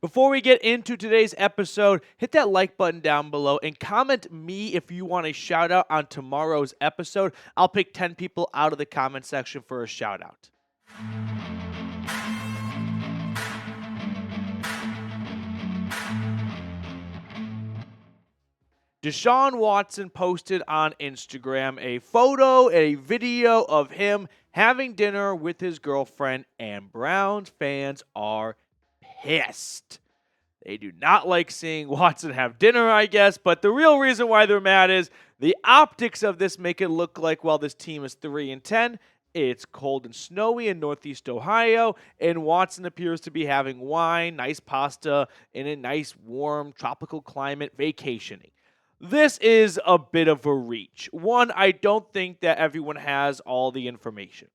Before we get into today's episode, hit that like button down below and comment me if you want a shout out on tomorrow's episode. I'll pick 10 people out of the comment section for a shout out. Deshaun Watson posted on Instagram a photo, a video of him having dinner with his girlfriend, and Browns fans are pissed. They do not like seeing Watson have dinner, I guess, but the real reason why they're mad is the optics of this make it look like, well, this team is 3-10. It's cold and snowy in Northeast Ohio, and Watson appears to be having wine, nice pasta, in a nice, warm, tropical climate, vacationing. This is a bit of a reach. One, I don't think that everyone has all the information.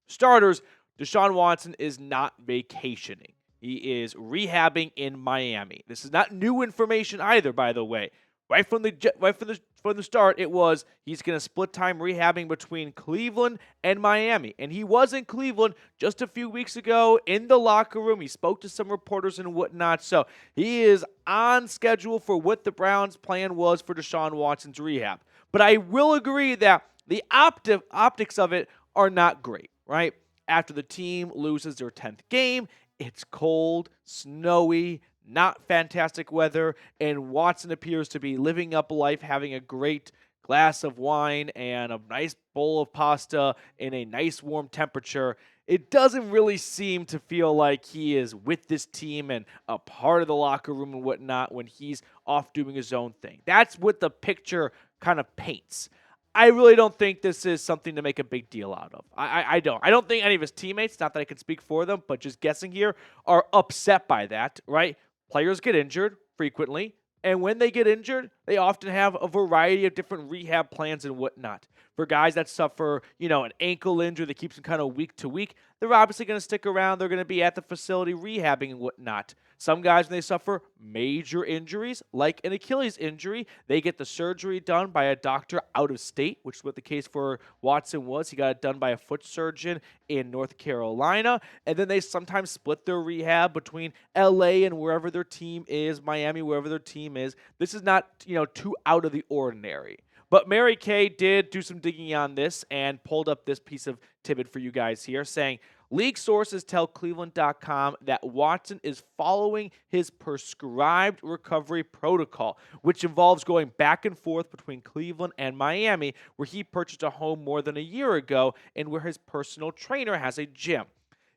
Starters, Deshaun Watson is not vacationing. He is rehabbing in Miami. This is not new information either, by the way. Right from the start, it was he's going to split time rehabbing between Cleveland and Miami. And he was in Cleveland just a few weeks ago in the locker room. He spoke to some reporters and whatnot. So he is on schedule for what the Browns' plan was for Deshaun Watson's rehab. But I will agree that the optics of it are not great, right? After the team loses their 10th game, it's cold, snowy, not fantastic weather, and Watson appears to be living up life, having a great glass of wine and a nice bowl of pasta in a nice warm temperature. It doesn't really seem to feel like he is with this team and a part of the locker room and whatnot when he's off doing his own thing. That's what the picture kind of paints. I really don't think this is something to make a big deal out of. I don't. I don't think any of his teammates, not that I can speak for them, but just guessing here, are upset by that, right? Players get injured frequently, and when they get injured, they often have a variety of different rehab plans and whatnot. For guys that suffer, an ankle injury that keeps them kind of week to week, they're obviously going to stick around. They're going to be at the facility rehabbing and whatnot. Some guys, when they suffer major injuries, like an Achilles injury, they get the surgery done by a doctor out of state, which is what the case for Watson was. He got it done by a foot surgeon in North Carolina, and then they sometimes split their rehab between LA and wherever their team is, Miami, wherever their team is. This is not, too out of the ordinary. But Mary Kay did do some digging on this and pulled up this piece of tidbit for you guys here, saying, league sources tell Cleveland.com that Watson is following his prescribed recovery protocol, which involves going back and forth between Cleveland and Miami, where he purchased a home more than a year ago and where his personal trainer has a gym.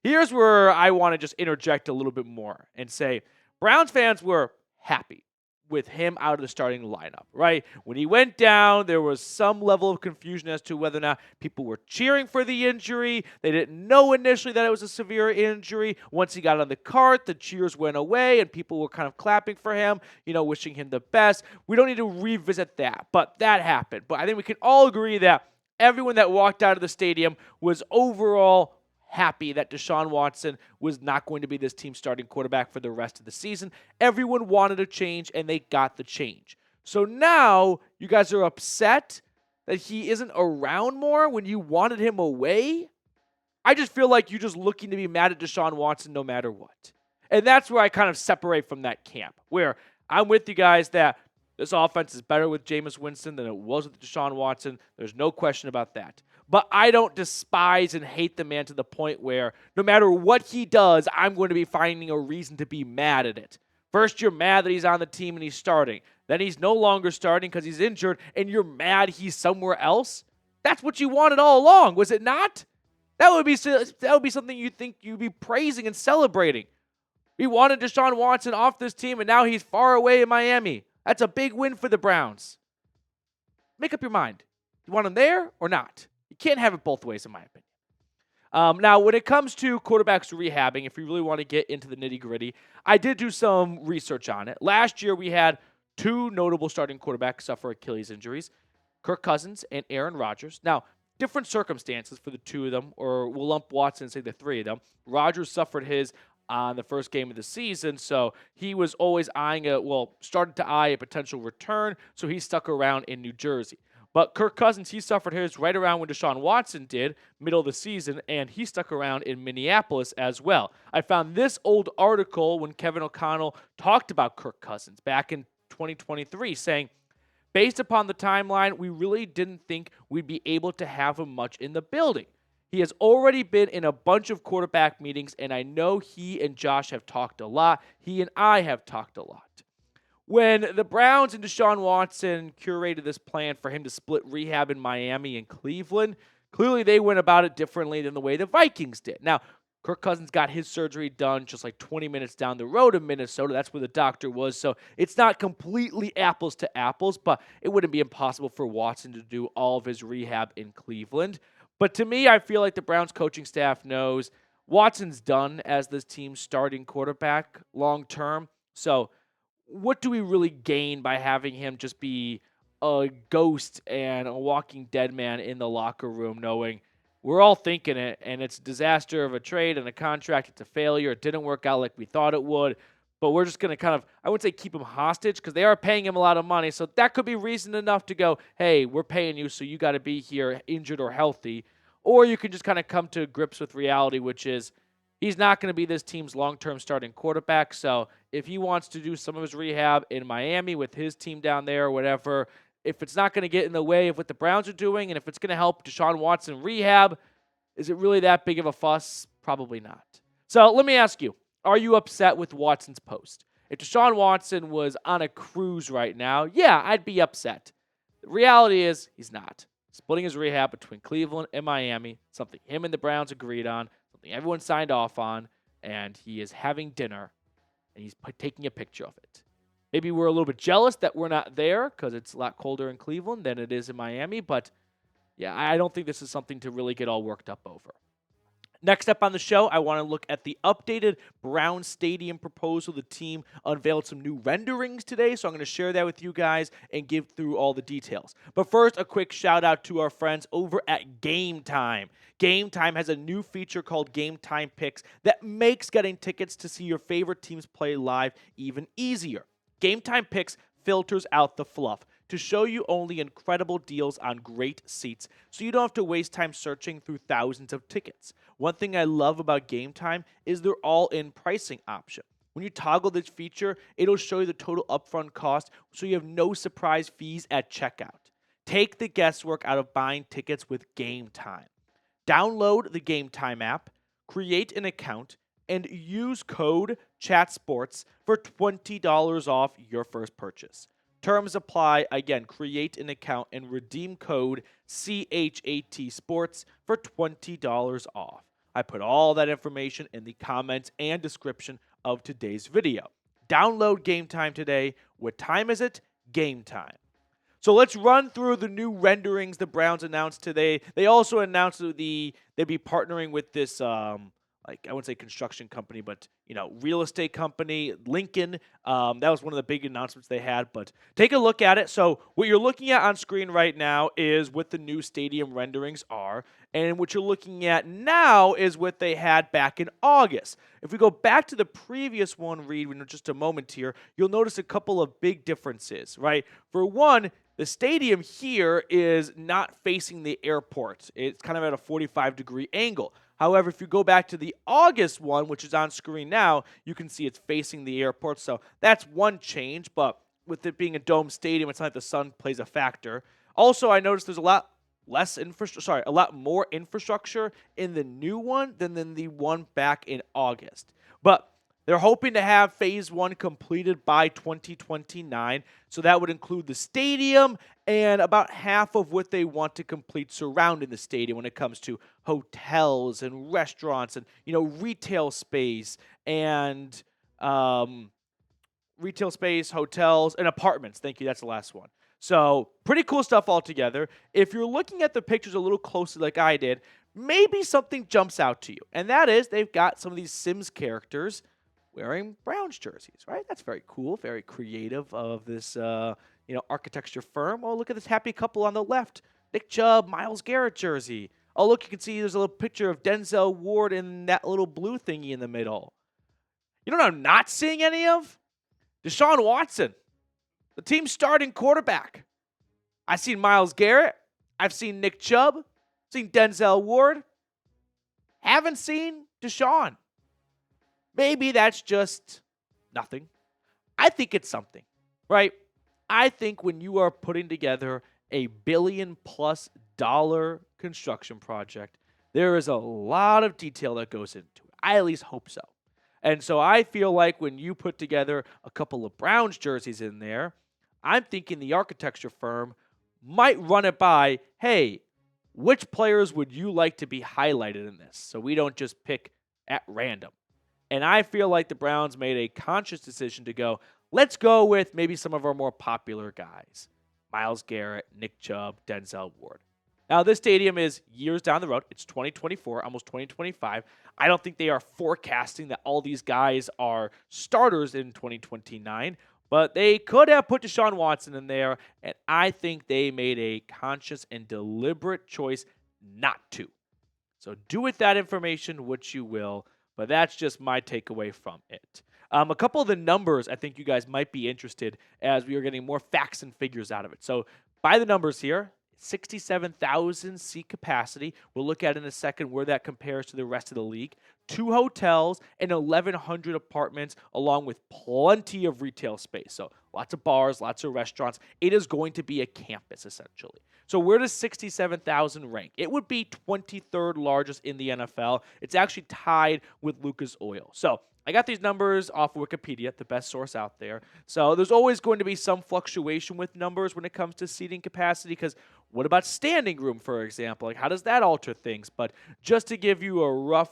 Here's where I want to just interject a little bit more and say Browns fans were happy with him out of the starting lineup, right? When he went down, there was some level of confusion as to whether or not people were cheering for the injury. They didn't know initially that it was a severe injury. Once he got on the cart, the cheers went away and people were kind of clapping for him, wishing him the best. We don't need to revisit that, but that happened. But I think we can all agree that everyone that walked out of the stadium was overall happy that Deshaun Watson was not going to be this team's starting quarterback for the rest of the season. Everyone wanted a change, and they got the change. So now you guys are upset that he isn't around more when you wanted him away? I just feel like you're just looking to be mad at Deshaun Watson no matter what. And that's where I kind of separate from that camp, where I'm with you guys that this offense is better with Jameis Winston than it was with Deshaun Watson. There's no question about that. But I don't despise and hate the man to the point where no matter what he does, I'm going to be finding a reason to be mad at it. First, you're mad that he's on the team and he's starting. Then he's no longer starting because he's injured, and you're mad he's somewhere else. That's what you wanted all along, was it not? That would be something you think you'd be praising and celebrating. We wanted Deshaun Watson off this team, and now he's far away in Miami. That's a big win for the Browns. Make up your mind. You want him there or not? You can't have it both ways, in my opinion. Now, when it comes to quarterbacks rehabbing, if you really want to get into the nitty-gritty, I did do some research on it. Last year, we had two notable starting quarterbacks suffer Achilles injuries, Kirk Cousins and Aaron Rodgers. Now, different circumstances for the two of them, or we'll lump Watson and say the three of them. Rodgers suffered his on the first game of the season, so he was always started to eye a potential return, so he stuck around in New Jersey. But Kirk Cousins, he suffered his right around when Deshaun Watson did, middle of the season, and he stuck around in Minneapolis as well. I found this old article when Kevin O'Connell talked about Kirk Cousins back in 2023, saying, based upon the timeline, we really didn't think we'd be able to have him much in the building. He has already been in a bunch of quarterback meetings, and I know he and Josh have talked a lot. He and I have talked a lot. When the Browns and Deshaun Watson curated this plan for him to split rehab in Miami and Cleveland, clearly they went about it differently than the way the Vikings did. Now, Kirk Cousins got his surgery done just like 20 minutes down the road in Minnesota. That's where the doctor was. So it's not completely apples to apples, but it wouldn't be impossible for Watson to do all of his rehab in Cleveland. But to me, I feel like the Browns coaching staff knows Watson's done as this team's starting quarterback long term. So what do we really gain by having him just be a ghost and a walking dead man in the locker room, knowing we're all thinking it, and it's a disaster of a trade and a contract. It's a failure. It didn't work out like we thought it would. But we're just going to kind of, I wouldn't say keep him hostage because they are paying him a lot of money. So that could be reason enough to go, hey, we're paying you, so you got to be here injured or healthy. Or you can just kind of come to grips with reality, which is he's not going to be this team's long-term starting quarterback. So if he wants to do some of his rehab in Miami with his team down there or whatever, if it's not going to get in the way of what the Browns are doing, and if it's going to help Deshaun Watson rehab, is it really that big of a fuss? Probably not. So let me ask you, are you upset with Watson's post? If Deshaun Watson was on a cruise right now, yeah, I'd be upset. The reality is he's not. Splitting his rehab between Cleveland and Miami, something him and the Browns agreed on, something everyone signed off on, and he is having dinner, and he's taking a picture of it. Maybe we're a little bit jealous that we're not there because it's a lot colder in Cleveland than it is in Miami, but yeah, I don't think this is something to really get all worked up over. Next up on the show, I want to look at the updated Brown Stadium proposal. The team unveiled some new renderings today, so I'm going to share that with you guys and give through all the details. But first, a quick shout out to our friends over at Game Time. Game Time has a new feature called Game Time Picks that makes getting tickets to see your favorite teams play live even easier. Game Time Picks filters out the fluff to show you only incredible deals on great seats, so you don't have to waste time searching through thousands of tickets. One thing I love about Game Time is their all-in pricing option. When you toggle this feature, it'll show you the total upfront cost, so you have no surprise fees at checkout. Take the guesswork out of buying tickets with Game Time. Download the Game Time app, create an account, and use code CHATSPORTS for $20 off your first purchase. Terms apply. Again, create an account and redeem code CHAT Sports for $20 off. I put all that information in the comments and description of today's video. Download Game Time today. What time is it? Game time. So let's run through the new renderings the Browns announced today. They also announced that they'd be partnering with this I wouldn't say construction company, but, real estate company, Lincoln. That was one of the big announcements they had, but take a look at it. So what you're looking at on screen right now is what the new stadium renderings are, and what you're looking at now is what they had back in August. If we go back to the previous one, Reed, in just a moment here, you'll notice a couple of big differences, right? For one, the stadium here is not facing the airport. It's kind of at a 45-degree angle. However, if you go back to the August one, which is on screen now, you can see it's facing the airport. So that's one change, but with it being a dome stadium, it's not like the sun plays a factor. Also, I noticed there's a lot more infrastructure in the new one than in the one back in August. But they're hoping to have phase one completed by 2029, so that would include the stadium and about half of what they want to complete surrounding the stadium when it comes to hotels and restaurants and, retail space and hotels, and apartments. Thank you. That's the last one. So pretty cool stuff altogether. If you're looking at the pictures a little closely like I did, maybe something jumps out to you, and that is they've got some of these Sims characters wearing Browns jerseys, right? That's very cool, very creative of this, architecture firm. Oh, look at this happy couple on the left. Nick Chubb, Myles Garrett jersey. Oh, look, you can see there's a little picture of Denzel Ward in that little blue thingy in the middle. You know what I'm not seeing any of? Deshaun Watson, the team's starting quarterback. I've seen Myles Garrett. I've seen Nick Chubb. Seen Denzel Ward. Haven't seen Deshaun. Maybe that's just nothing. I think it's something, right? I think when you are putting together a $1 billion+ construction project, there is a lot of detail that goes into it. I at least hope so. And so I feel like when you put together a couple of Browns jerseys in there, I'm thinking the architecture firm might run it by, hey, which players would you like to be highlighted in this? So we don't just pick at random. And I feel like the Browns made a conscious decision to go, let's go with maybe some of our more popular guys. Myles Garrett, Nick Chubb, Denzel Ward. Now, this stadium is years down the road. It's 2024, almost 2025. I don't think they are forecasting that all these guys are starters in 2029, but they could have put Deshaun Watson in there, and I think they made a conscious and deliberate choice not to. So do with that information what you will, but that's just my takeaway from it. A couple of the numbers I think you guys might be interested as we are getting more facts and figures out of it. So by the numbers here, 67,000 seat capacity. We'll look at in a second where that compares to the rest of the league. 2 hotels and 1,100 apartments, along with plenty of retail space. So lots of bars, lots of restaurants. It is going to be a campus, essentially. So where does 67,000 rank? It would be 23rd largest in the NFL. It's actually tied with Lucas Oil. So I got these numbers off of Wikipedia, the best source out there. So there's always going to be some fluctuation with numbers when it comes to seating capacity, because what about standing room, for example? Like, how does that alter things? But just to give you a rough,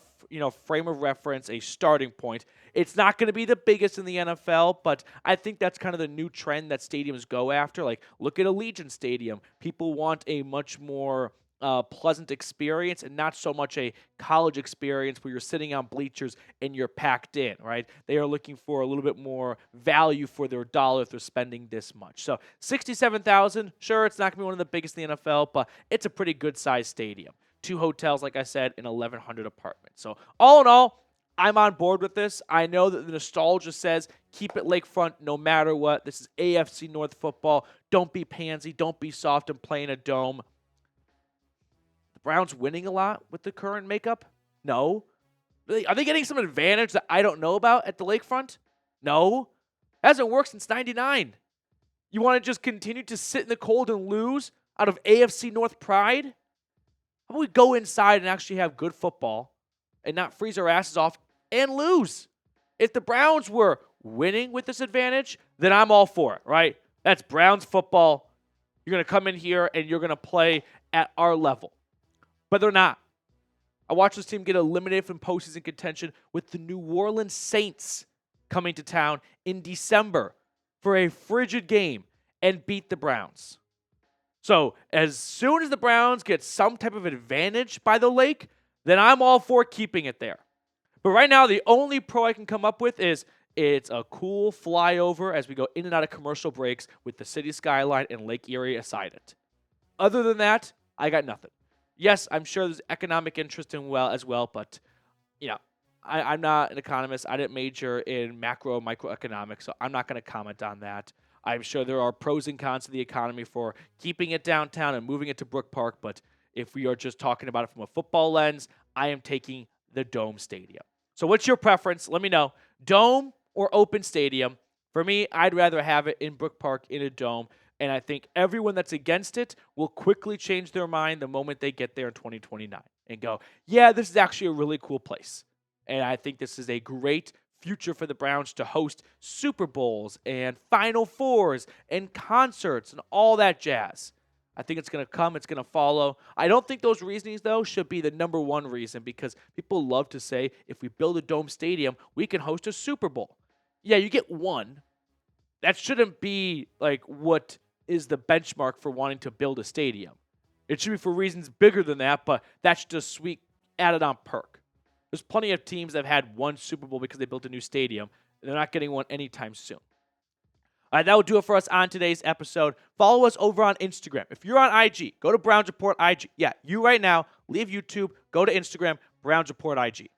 frame of reference, a starting point, it's not going to be the biggest in the NFL, but I think that's kind of the new trend that stadiums go after. Like, look at Allegiant Stadium. People want a much more pleasant experience and not so much a college experience where you're sitting on bleachers and you're packed in, right? They are looking for a little bit more value for their dollar if they're spending this much. So 67,000, sure, it's not going to be one of the biggest in the NFL, but it's a pretty good-sized stadium. 2 hotels, like I said, and 1,100 apartments. So all in all, I'm on board with this. I know that the nostalgia says keep it lakefront no matter what. This is AFC North football. Don't be pansy. Don't be soft and play in a dome. Browns winning a lot with the current makeup? No. Really? Are they getting some advantage that I don't know about at the lakefront? No. Hasn't worked since 99. You want to just continue to sit in the cold and lose out of AFC North pride? How about we go inside and actually have good football and not freeze our asses off and lose? If the Browns were winning with this advantage, then I'm all for it, right? That's Browns football. You're going to come in here and you're going to play at our level. But they're not. I watched this team get eliminated from postseason contention with the New Orleans Saints coming to town in December for a frigid game and beat the Browns. So as soon as the Browns get some type of advantage by the lake, then I'm all for keeping it there. But right now, the only pro I can come up with is it's a cool flyover as we go in and out of commercial breaks with the city skyline and Lake Erie aside it. Other than that, I got nothing. Yes, I'm sure there's economic interest as well, but I'm not an economist. I didn't major in macro and microeconomics, so I'm not going to comment on that. I'm sure there are pros and cons to the economy for keeping it downtown and moving it to Brook Park, but if we are just talking about it from a football lens, I am taking the Dome Stadium. So what's your preference? Let me know. Dome or open stadium? For me, I'd rather have it in Brook Park in a dome. And I think everyone that's against it will quickly change their mind the moment they get there in 2029 and go, yeah, this is actually a really cool place. And I think this is a great future for the Browns to host Super Bowls and Final Fours and concerts and all that jazz. I think it's going to come. It's going to follow. I don't think those reasonings, though, should be the number one reason, because people love to say if we build a dome stadium, we can host a Super Bowl. Yeah, you get one. That shouldn't be like what is the benchmark for wanting to build a stadium. It should be for reasons bigger than that, but that's just sweet added on perk. There's plenty of teams that have had one Super Bowl because they built a new stadium, and they're not getting one anytime soon. All right, that will do it for us on today's episode. Follow us over on Instagram. If you're on IG, go to Browns Report IG. Yeah, you right now, leave YouTube, go to Instagram, Browns Report IG.